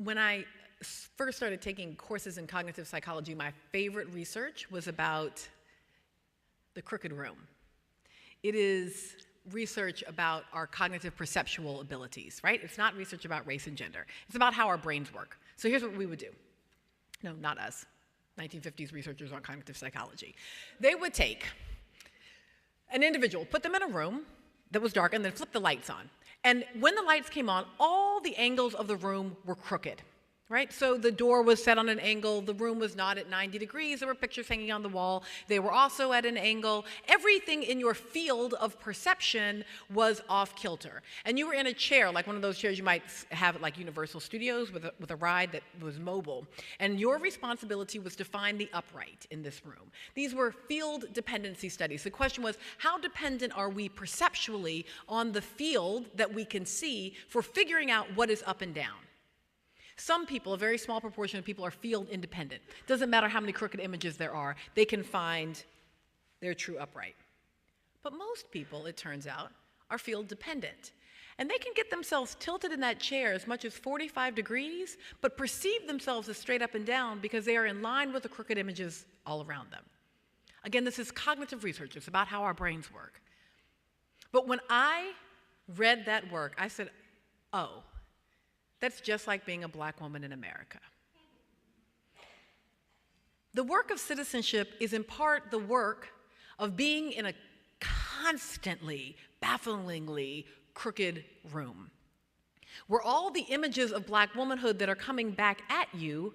When I first started taking courses in cognitive psychology, my favorite research was about the crooked room. It is research about our cognitive perceptual abilities, right? It's not research about race and gender. It's about how our brains work. So here's what we would do. No, not us. 1950s researchers on cognitive psychology. They would take an individual, put them in a room that was dark, and then flip the lights on. And when the lights came on, all the angles of the room were crooked, right? So the door was set on an angle, the room was not at 90 degrees, there were pictures hanging on the wall, they were also at an angle. Everything in your field of perception was off kilter. And you were in a chair, like one of those chairs you might have at like Universal Studios with a ride that was mobile. And your responsibility was to find the upright in this room. These were field dependency studies. The question was, how dependent are we perceptually on the field that we can see for figuring out what is up and down? Some people, a very small proportion of people, are field independent. Doesn't matter how many crooked images there are, they can find their true upright. But most people, it turns out, are field dependent. And they can get themselves tilted in that chair as much as 45 degrees, but perceive themselves as straight up and down because they are in line with the crooked images all around them. Again, this is cognitive research. It's about how our brains work. But when I read that work, I said, oh, that's just like being a black woman in America. The work of citizenship is in part the work of being in a constantly, bafflingly crooked room, where all the images of black womanhood that are coming back at you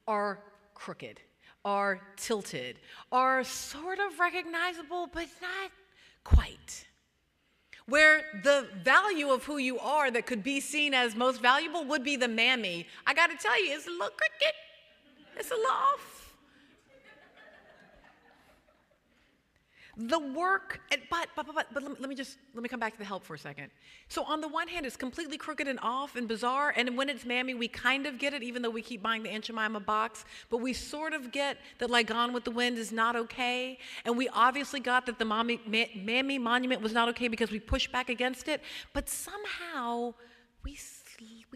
are crooked, are tilted, are sort of recognizable, but not quite. Where the value of who you are that could be seen as most valuable would be the mammy. I gotta tell you, it's a little crooked. It's a little off. The work, but let me come back to the help for a second. So on the one hand, it's completely crooked and off and bizarre, and when it's mammy, we kind of get it, even though we keep buying the Aunt Jemima box, but we sort of get that like Gone with the Wind is not okay, and we obviously got that the mammy monument was not okay because we pushed back against it, but somehow we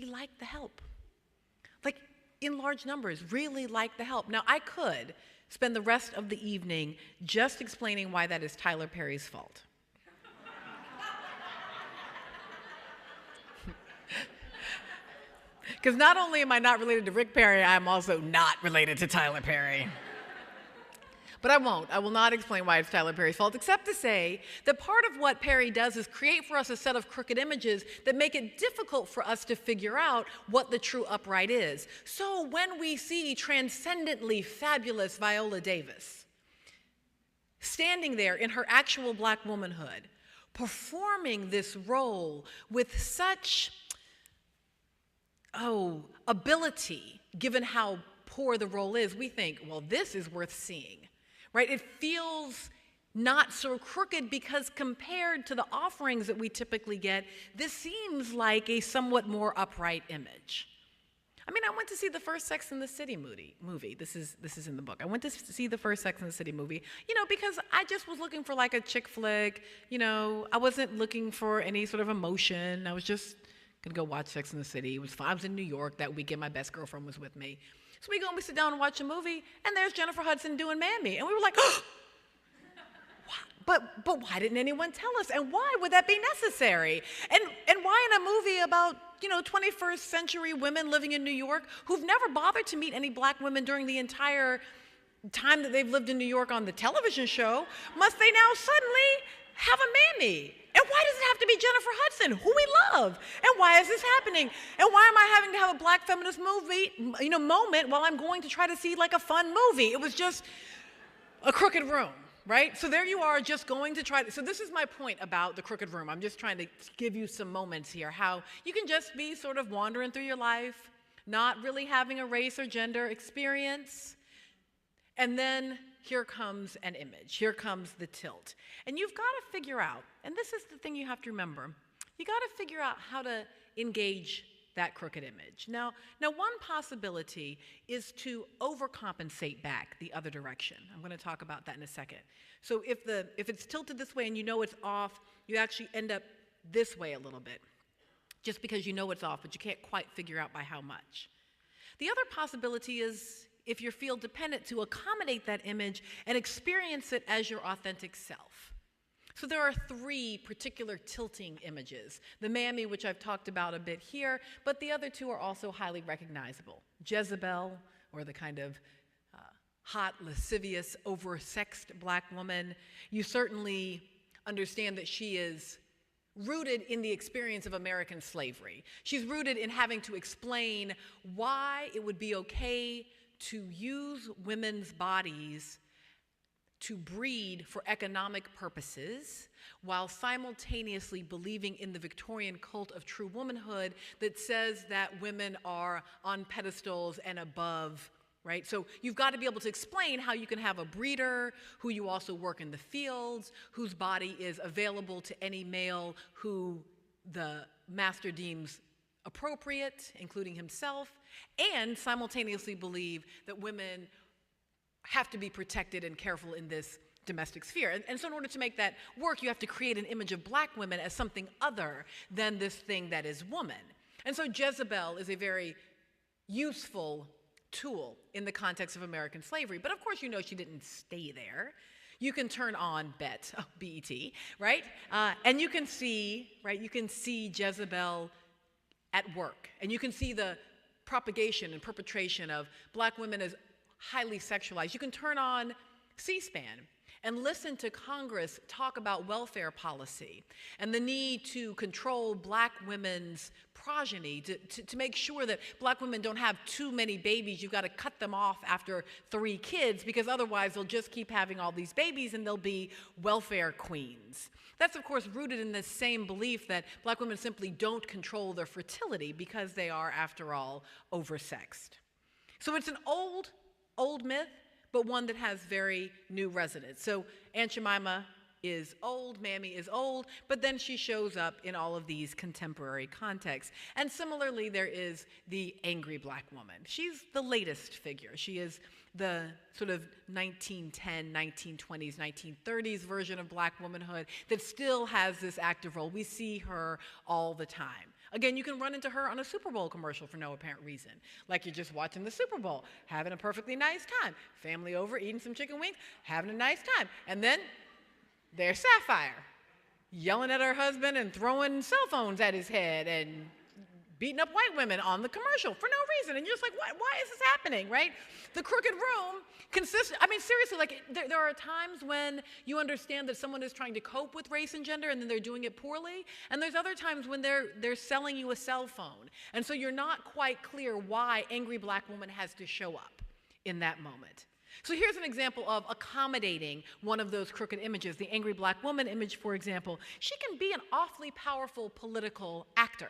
like the help. Like, in large numbers, really like the help. Now, I could spend the rest of the evening just explaining why that is Tyler Perry's fault. Because not only am I not related to Rick Perry, I'm also not related to Tyler Perry. But I won't. I will not explain why it's Tyler Perry's fault, except to say that part of what Perry does is create for us a set of crooked images that make it difficult for us to figure out what the true upright is. So when we see transcendently fabulous Viola Davis standing there in her actual black womanhood, performing this role with such, ability, given how poor the role is, we think, well, this is worth seeing. Right? It feels not so crooked because compared to the offerings that we typically get, this seems like a somewhat more upright image. I mean, I went to see the first Sex and the City movie. This is in the book. I went to see the first Sex and the City movie, because I just was looking for like a chick flick. I wasn't looking for any sort of emotion. I was just gonna go watch Sex and the City. It was fun. I was in New York that weekend. My best girlfriend was with me. So we go and we sit down and watch a movie, and there's Jennifer Hudson doing Mammy. And we were like, oh, but why didn't anyone tell us? And why would that be necessary? And why in a movie about, 21st century women living in New York who've never bothered to meet any black women during the entire time that they've lived in New York on the television show, must they now suddenly have a Mammy? And why does it have to be Jennifer Hudson, who we love? And why is this happening? And why am I having to have a black feminist movie, moment while I'm going to try to see like a fun movie? It was just a crooked room, right? So there you are just going to try to, so this is my point about the crooked room. I'm just trying to give you some moments here, how you can just be sort of wandering through your life, not really having a race or gender experience, and then here comes an image. Here comes the tilt. And you've got to figure out, and this is the thing you have to remember, you got to figure out how to engage that crooked image. Now one possibility is to overcompensate back the other direction. I'm going to talk about that in a second. So if it's tilted this way and you know it's off, you actually end up this way a little bit, just because you know it's off, but you can't quite figure out by how much. The other possibility is, if you're field dependent, to accommodate that image and experience it as your authentic self. So there are three particular tilting images. The mammy, which I've talked about a bit here, but the other two are also highly recognizable. Jezebel, or the kind of hot, lascivious, oversexed black woman. You certainly understand that she is rooted in the experience of American slavery. She's rooted in having to explain why it would be okay to use women's bodies to breed for economic purposes, while simultaneously believing in the Victorian cult of true womanhood that says that women are on pedestals and above, right? So you've got to be able to explain how you can have a breeder who you also work in the fields, whose body is available to any male who the master deems appropriate, including himself, and simultaneously believe that women have to be protected and careful in this domestic sphere. And so in order to make that work, you have to create an image of black women as something other than this thing that is woman. And so Jezebel is a very useful tool in the context of American slavery. But of course, you know she didn't stay there. You can turn on B-E-T, right? And you can see, right, you can see Jezebel at work. And you can see the propagation and perpetration of black women as highly sexualized. You can turn on C-SPAN and listen to Congress talk about welfare policy and the need to control black women's progeny, to make sure that black women don't have too many babies. You've got to cut them off after 3 kids, because otherwise they'll just keep having all these babies and they'll be welfare queens. That's, of course, rooted in the same belief that black women simply don't control their fertility because they are, after all, oversexed. So it's an old myth, but one that has very new resonance. So Aunt Jemima is old, Mammy is old, but then she shows up in all of these contemporary contexts. And similarly, there is the angry black woman. She's the latest figure. She is the sort of 1910, 1920s, 1930s version of black womanhood that still has this active role. We see her all the time. Again, you can run into her on a Super Bowl commercial for no apparent reason. Like you're just watching the Super Bowl, having a perfectly nice time. Family over, eating some chicken wings, having a nice time. And then there's Sapphire, yelling at her husband and throwing cell phones at his head and beating up white women on the commercial for no reason. And you're just like, why is this happening, right? The crooked room consists, I mean, seriously, like there are times when you understand that someone is trying to cope with race and gender and then they're doing it poorly. And there's other times when they're selling you a cell phone. And so you're not quite clear why angry black woman has to show up in that moment. So here's an example of accommodating one of those crooked images, the angry black woman image, for example. She can be an awfully powerful political actor.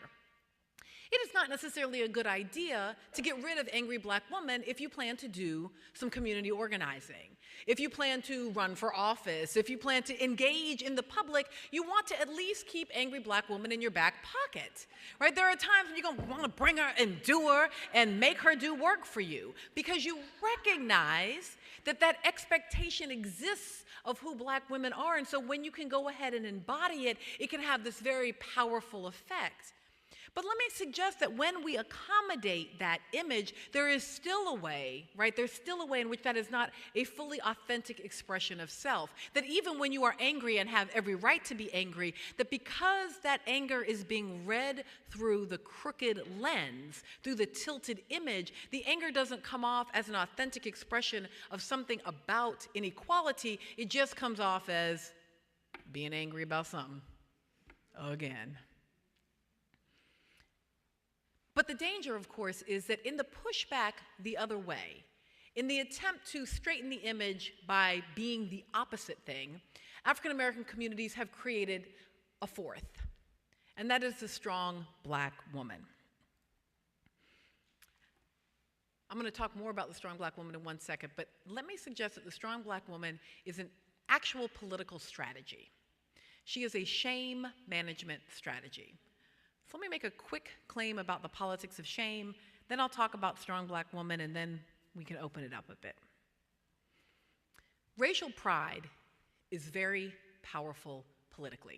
It is not necessarily a good idea to get rid of angry black woman if you plan to do some community organizing. If you plan to run for office, if you plan to engage in the public, you want to at least keep angry black woman in your back pocket, right? There are times when you're going to want to bring her and do her and make her do work for you because you recognize that that expectation exists of who black women are. And so when you can go ahead and embody it, it can have this very powerful effect. But let me suggest that when we accommodate that image, there is still a way, right? There's still a way in which that is not a fully authentic expression of self. That even when you are angry and have every right to be angry, that because that anger is being read through the crooked lens, through the tilted image, the anger doesn't come off as an authentic expression of something about inequality. It just comes off as being angry about something again. But the danger, of course, is that in the pushback the other way, in the attempt to straighten the image by being the opposite thing, African American communities have created a fourth, and that is the strong black woman. I'm going to talk more about the strong black woman in 1 second, but let me suggest that the strong black woman is an actual political strategy. She is a shame management strategy. So let me make a quick claim about the politics of shame, then I'll talk about strong black woman, and then we can open it up a bit. Racial pride is very powerful politically.